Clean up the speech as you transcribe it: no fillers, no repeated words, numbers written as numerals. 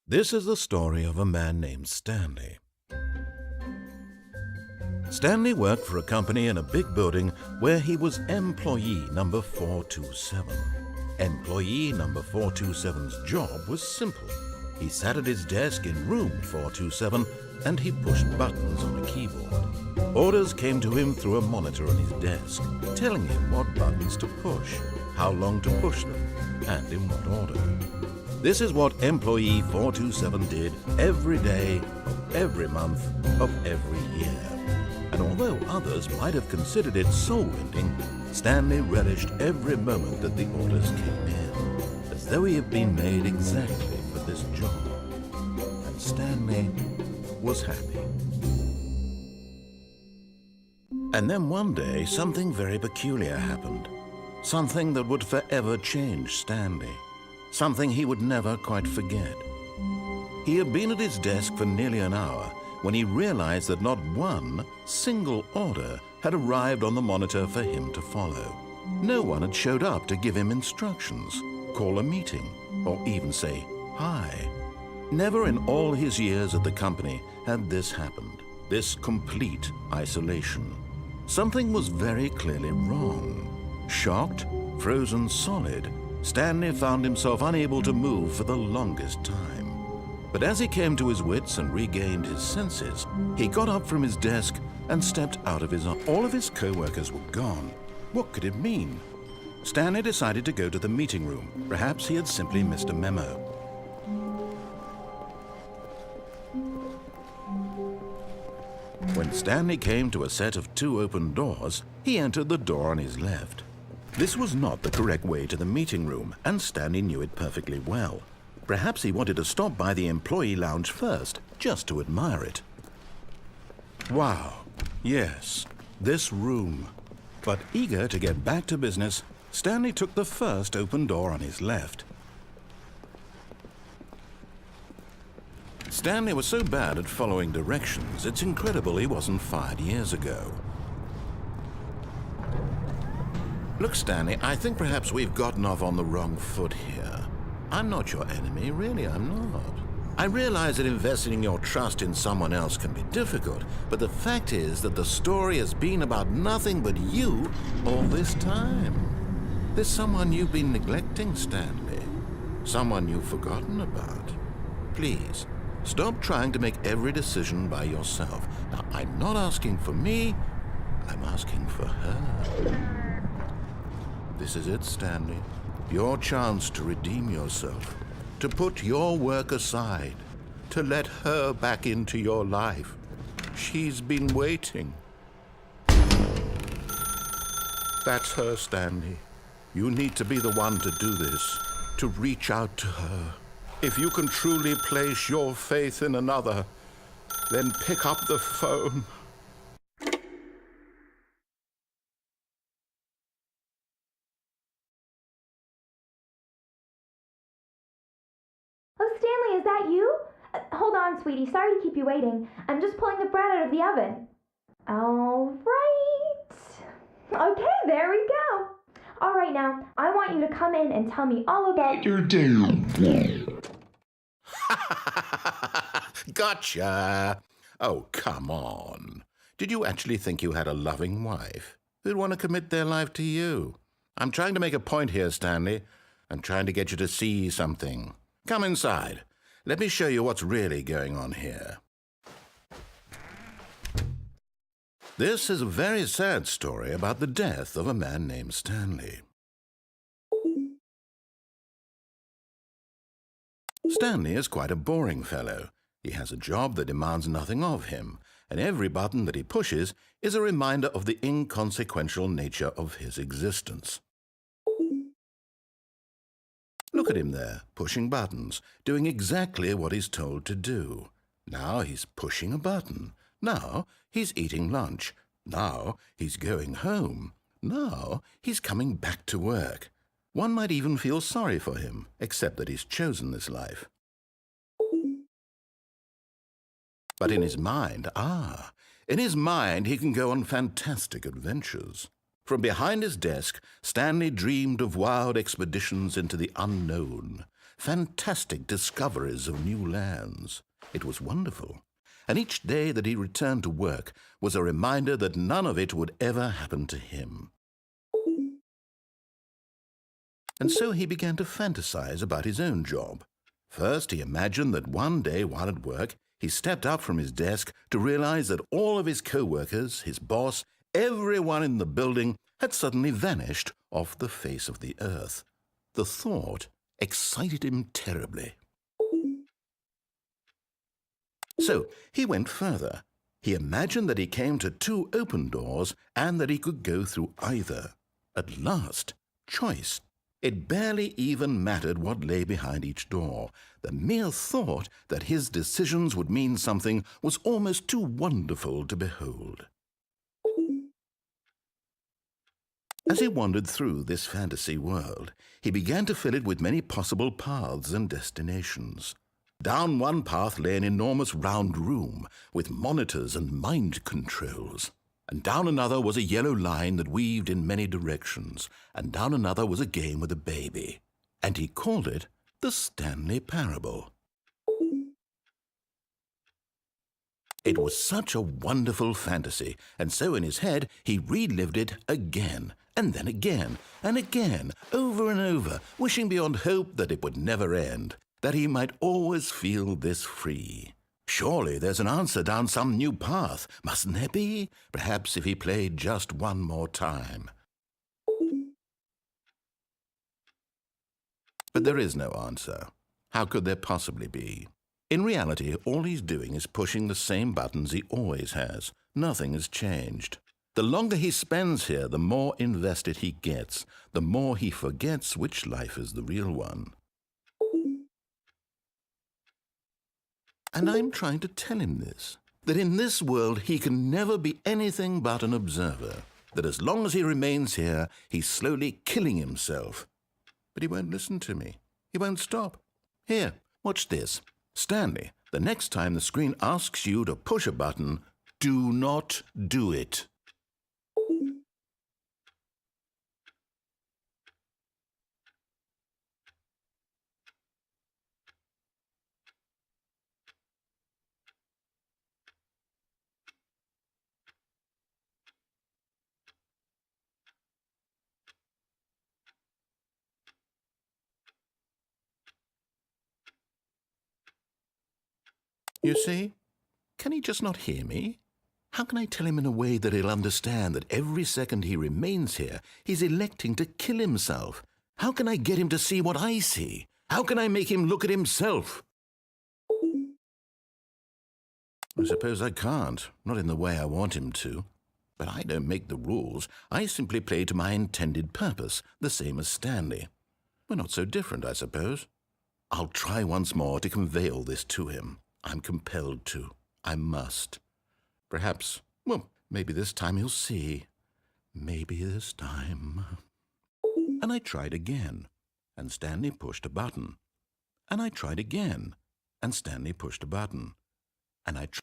This is the story of a man named Stanley. Stanley worked for a company in a big building where he was employee number 427. Employee number 427's job was simple. He sat at his desk in room 427 and he pushed buttons on a keyboard. Orders came to him through a monitor on his desk, telling him what buttons to push, how long to push them, and in what order. This is what employee 427 did every day of every month of every year. And although others might have considered it soul-rending, Stanley relished every moment that the orders came in, as though he had been made exactly for this job. And Stanley was happy. And then one day, something very peculiar happened. Something that would forever change Stanley. Something he would never quite forget. He had been at his desk for nearly an hour when he realized that not one single order had arrived on the monitor for him to follow. No one had showed up to give him instructions, call a meeting, or even say hi. Never in all his years at the company had this happened, this complete isolation. Something was very clearly wrong. Shocked, frozen solid, Stanley found himself unable to move for the longest time. But as he came to his wits and regained his senses, he got up from his desk and stepped out of his office. All of his co-workers were gone. What could it mean? Stanley decided to go to the meeting room. Perhaps he had simply missed a memo. When Stanley came to a set of 2 open doors, he entered the door on his left. This was not the correct way to the meeting room, and Stanley knew it perfectly well. Perhaps he wanted to stop by the employee lounge first, just to admire it. Wow, yes, this room. But eager to get back to business, Stanley took the first open door on his left. Stanley was so bad at following directions, it's incredible he wasn't fired years ago. Look, Stanley, I think perhaps we've gotten off on the wrong foot here. I'm not your enemy, really, I'm not. I realize that investing your trust in someone else can be difficult, but the fact is that the story has been about nothing but you all this time. There's someone you've been neglecting, Stanley. Someone you've forgotten about. Please, stop trying to make every decision by yourself. Now, I'm not asking for me, I'm asking for her. This is it, Stanley. Your chance to redeem yourself, to put your work aside, to let her back into your life. She's been waiting. That's her, Stanley. You need to be the one to do this, to reach out to her. If you can truly place your faith in another, then pick up the phone. Oh, Stanley, is that you? Hold on, sweetie. Sorry to keep you waiting. I'm just pulling the bread out of the oven. All right. Okay, there we go. All right, now, I want you to come in and tell me all about your day. Gotcha. Oh, come on. Did you actually think you had a loving wife who'd want to commit their life to you? I'm trying to make a point here, Stanley. I'm trying to get you to see something. Come inside. Let me show you what's really going on here. This is a very sad story about the death of a man named Stanley. Stanley is quite a boring fellow. He has a job that demands nothing of him, and every button that he pushes is a reminder of the inconsequential nature of his existence. Look at him there, pushing buttons, doing exactly what he's told to do. Now he's pushing a button. Now he's eating lunch. Now he's going home. Now he's coming back to work. One might even feel sorry for him, except that he's chosen this life. But in his mind, he can go on fantastic adventures. From behind his desk, Stanley dreamed of wild expeditions into the unknown, fantastic discoveries of new lands. It was wonderful. And each day that he returned to work was a reminder that none of it would ever happen to him. And so he began to fantasize about his own job. First, he imagined that one day while at work, he stepped up from his desk to realize that all of his co-workers, his boss, everyone in the building had suddenly vanished off the face of the earth. The thought excited him terribly. So he went further. He imagined that he came to 2 open doors and that he could go through either. At last, choice. It barely even mattered what lay behind each door. The mere thought that his decisions would mean something was almost too wonderful to behold. As he wandered through this fantasy world, he began to fill it with many possible paths and destinations. Down one path lay an enormous round room with monitors and mind controls. And down another was a yellow line that weaved in many directions, and down another was a game with a baby. And he called it the Stanley Parable. It was such a wonderful fantasy, and so in his head he relived it again, and then again, and again, over and over, wishing beyond hope that it would never end, that he might always feel this free. Surely there's an answer down some new path, mustn't there be? Perhaps if he played just one more time. But there is no answer. How could there possibly be? In reality, all he's doing is pushing the same buttons he always has. Nothing has changed. The longer he spends here, the more invested he gets, the more he forgets which life is the real one. And I'm trying to tell him this, that in this world he can never be anything but an observer, that as long as he remains here, he's slowly killing himself. But he won't listen to me. He won't stop. Here, watch this. Stanley, the next time the screen asks you to push a button, do not do it. You see? Can he just not hear me? How can I tell him in a way that he'll understand that every second he remains here, he's electing to kill himself? How can I get him to see what I see? How can I make him look at himself? I suppose I can't, not in the way I want him to. But I don't make the rules. I simply play to my intended purpose, the same as Stanley. We're not so different, I suppose. I'll try once more to convey all this to him. I'm compelled to. I must. Perhaps, well, maybe this time he'll see. Maybe this time. And I tried again, and Stanley pushed a button. And I tried again, and Stanley pushed a button. And I tried